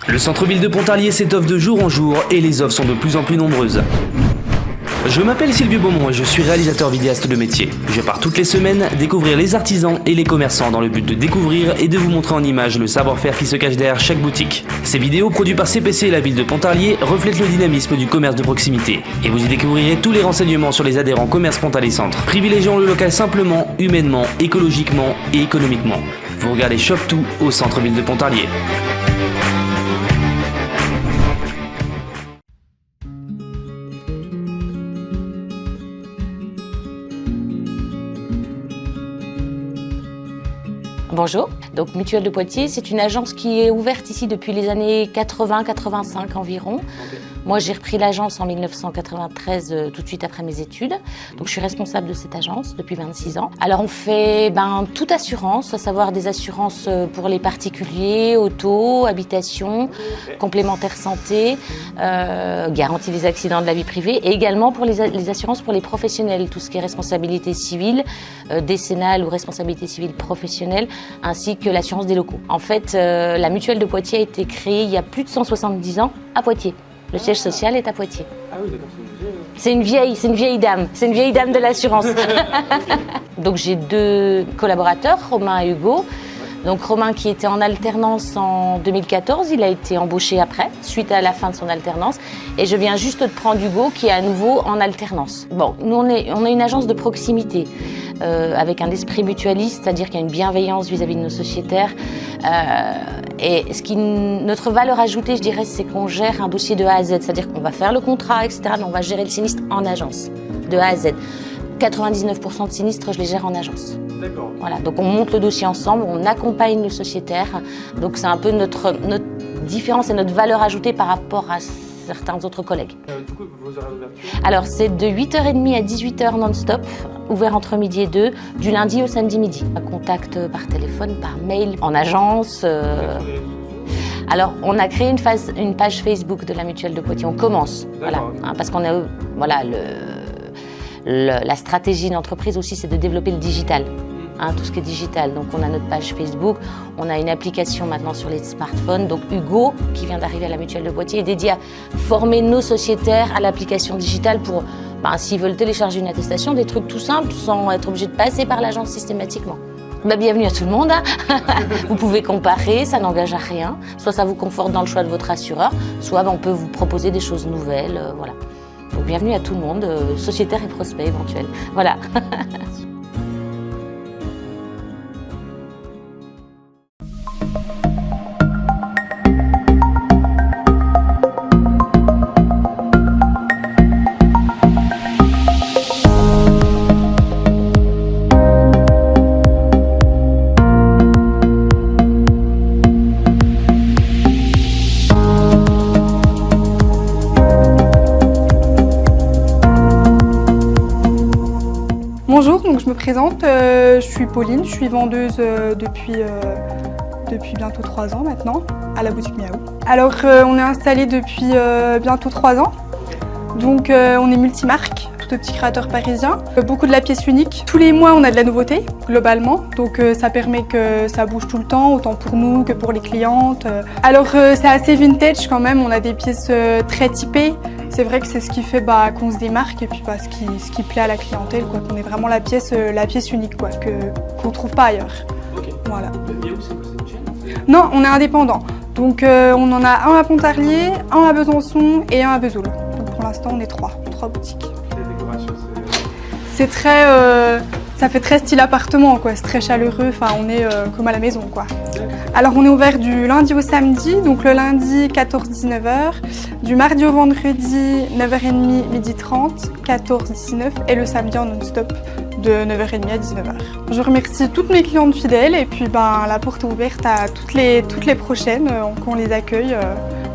Le centre-ville de Pontarlier s'étoffe de jour en jour et les offres sont de plus en plus nombreuses. Je m'appelle Sylvie Beaumont et je suis réalisateur vidéaste de métier. Je pars toutes les semaines découvrir les artisans et les commerçants dans le but de découvrir et de vous montrer en images le savoir-faire qui se cache derrière chaque boutique. Ces vidéos produites par CPC et la ville de Pontarlier reflètent le dynamisme du commerce de proximité. Et vous y découvrirez tous les renseignements sur les adhérents commerce Pontarlier Centre, privilégiant le local simplement, humainement, écologiquement et économiquement. Vous regardez Shop Tout au centre-ville de Pontarlier. Bonjour, donc Mutuelle de Poitiers, c'est une agence qui est ouverte ici depuis les années 80-85 environ. Okay. Moi j'ai repris l'agence en 1993 tout de suite après mes études, donc je suis responsable de cette agence depuis 26 ans. Alors on fait toute assurance, à savoir des assurances pour les particuliers, auto, habitation, complémentaire santé, garantie des accidents de la vie privée et également pour les assurances pour les professionnels, tout ce qui est responsabilité civile, décennale ou responsabilité civile professionnelle, ainsi que l'assurance des locaux. En fait, la Mutuelle de Poitiers a été créée il y a plus de 170 ans à Poitiers. Le siège social est à Poitiers. Ah oui, d'accord, c'est une vieille dame. C'est une vieille dame de l'assurance. Donc j'ai deux collaborateurs, Romain et Hugo. Donc Romain qui était en alternance en 2014, il a été embauché après, suite à la fin de son alternance. Et je viens juste de prendre Hugo qui est à nouveau en alternance. Bon, nous on est une agence de proximité. Avec un esprit mutualiste, c'est-à-dire qu'il y a une bienveillance vis-à-vis de nos sociétaires. Et notre valeur ajoutée, je dirais, c'est qu'on gère un dossier de A à Z, c'est-à-dire qu'on va faire le contrat, etc., mais on va gérer le sinistre en agence, de A à Z. 99% de sinistres, je les gère en agence. D'accord. Voilà, donc on monte le dossier ensemble, on accompagne le sociétaire. Donc c'est un peu notre différence et notre valeur ajoutée par rapport à certains autres collègues. Du coup, vos horaires d'ouverture ? Alors, c'est de 8h30 à 18h non-stop, ouvert entre midi et 2, du lundi au samedi midi. Contact par téléphone, par mail, en agence. Alors, on a créé une page Facebook de la Mutuelle de Poitiers. On commence, voilà, parce qu'on a, voilà, la stratégie d'entreprise aussi, c'est de développer le digital. Tout ce qui est digital. Donc on a notre page Facebook, on a une application maintenant sur les smartphones. Donc Hugo, qui vient d'arriver à la Mutuelle de Poitiers, est dédié à former nos sociétaires à l'application digitale pour, s'ils veulent télécharger une attestation, des trucs tout simples, sans être obligés de passer par l'agence systématiquement. Bienvenue à tout le monde. Vous pouvez comparer, ça n'engage à rien. Soit ça vous conforte dans le choix de votre assureur, soit on peut vous proposer des choses nouvelles. Voilà. Donc bienvenue à tout le monde, sociétaires et prospects éventuels. Voilà. Bonjour, donc je me présente, je suis Pauline, je suis vendeuse depuis bientôt 3 ans maintenant à la boutique Miaou. Alors on est installé depuis bientôt 3 ans, donc on est multimarque, tout petit créateur parisien, beaucoup de la pièce unique. Tous les mois on a de la nouveauté globalement, donc ça permet que ça bouge tout le temps, autant pour nous que pour les clientes. Alors c'est assez vintage quand même, on a des pièces très typées. C'est vrai que c'est ce qui fait qu'on se démarque et puis ce qui plaît à la clientèle, quoi. Qu'on est vraiment la pièce unique, quoi, qu'on ne trouve pas ailleurs. Ok. Voilà. Miaou, c'est quoi, c'est une chaîne ? Non, on est indépendant. Donc on en a un à Pontarlier, un à Besançon et un à Vesoul. Donc pour l'instant on est 3 boutiques. Les décorations, c'est très, ça fait très style appartement, quoi. C'est très chaleureux. Enfin, on est comme à la maison, quoi. Alors on est ouvert du lundi au samedi, donc le lundi 14-19h, du mardi au vendredi 9h30, 12h30, 14-19 et le samedi en non-stop de 9h30 à 19h. Je remercie toutes mes clientes fidèles et puis la porte est ouverte à toutes les prochaines, qu'on les accueille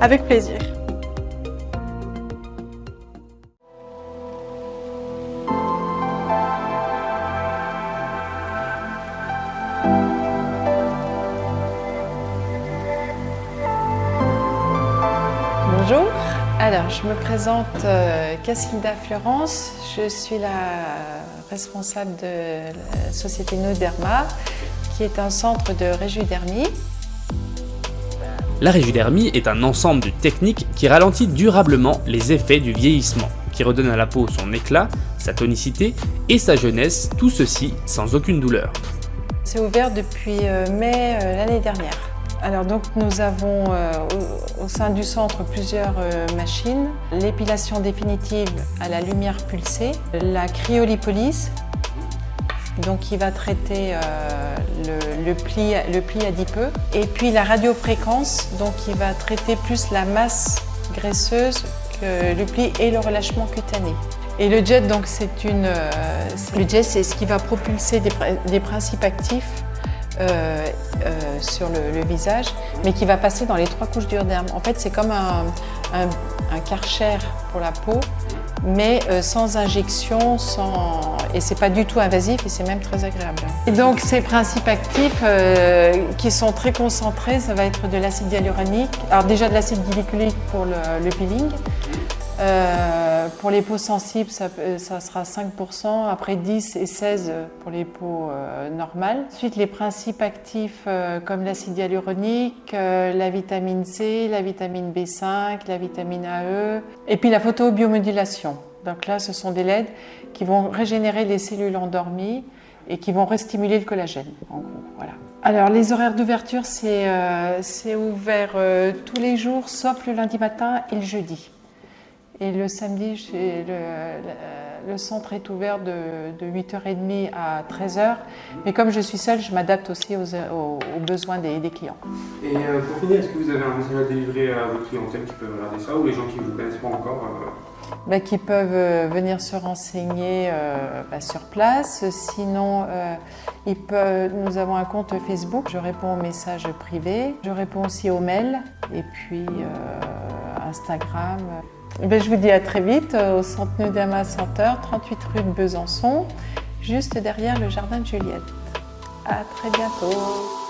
avec plaisir. Bonjour, alors je me présente Casilda Florence, je suis la responsable de la société Noderma qui est un centre de réjudermie La réjudermie est un ensemble de techniques qui ralentit durablement les effets du vieillissement, qui redonne à la peau son éclat, sa tonicité et sa jeunesse, tout ceci sans aucune douleur. C'est ouvert depuis mai l'année dernière. Alors donc nous avons au sein du centre plusieurs machines. L'épilation définitive à la lumière pulsée, la cryolipolyse, donc qui va traiter le pli adipeux, et puis la radiofréquence, donc qui va traiter plus la masse graisseuse que le pli et le relâchement cutané. Et le jet, donc le jet, c'est ce qui va propulser des principes actifs sur le visage, mais qui va passer dans les 3 couches du derme. En fait, c'est comme un Karcher pour la peau, mais sans injection, et c'est pas du tout invasif et c'est même très agréable. Et donc ces principes actifs qui sont très concentrés, ça va être de l'acide hyaluronique, alors déjà de l'acide glycolique pour le peeling. Pour les peaux sensibles, ça sera 5%, après 10 et 16 pour les peaux normales. Ensuite, les principes actifs comme l'acide hyaluronique, la vitamine C, la vitamine B5, la vitamine AE, et puis la photobiomodulation. Donc là, ce sont des LED qui vont régénérer les cellules endormies et qui vont restimuler le collagène, en gros. Voilà. Alors, les horaires d'ouverture, c'est ouvert tous les jours, sauf le lundi matin et le jeudi. Et le samedi, le centre est ouvert de 8h30 à 13h. Mais comme je suis seule, je m'adapte aussi aux besoins des clients. Et pour finir, est-ce que vous avez un message à délivrer à votre clientèle qui peuvent regarder ça, ou les gens qui ne vous connaissent pas encore Qui peuvent venir se renseigner sur place. Sinon, nous avons un compte Facebook. Je réponds aux messages privés. Je réponds aussi aux mails. Et puis Instagram. Je vous dis à très vite au Centre Nudama Center, 38 rue de Besançon, juste derrière le jardin de Juliette. À très bientôt.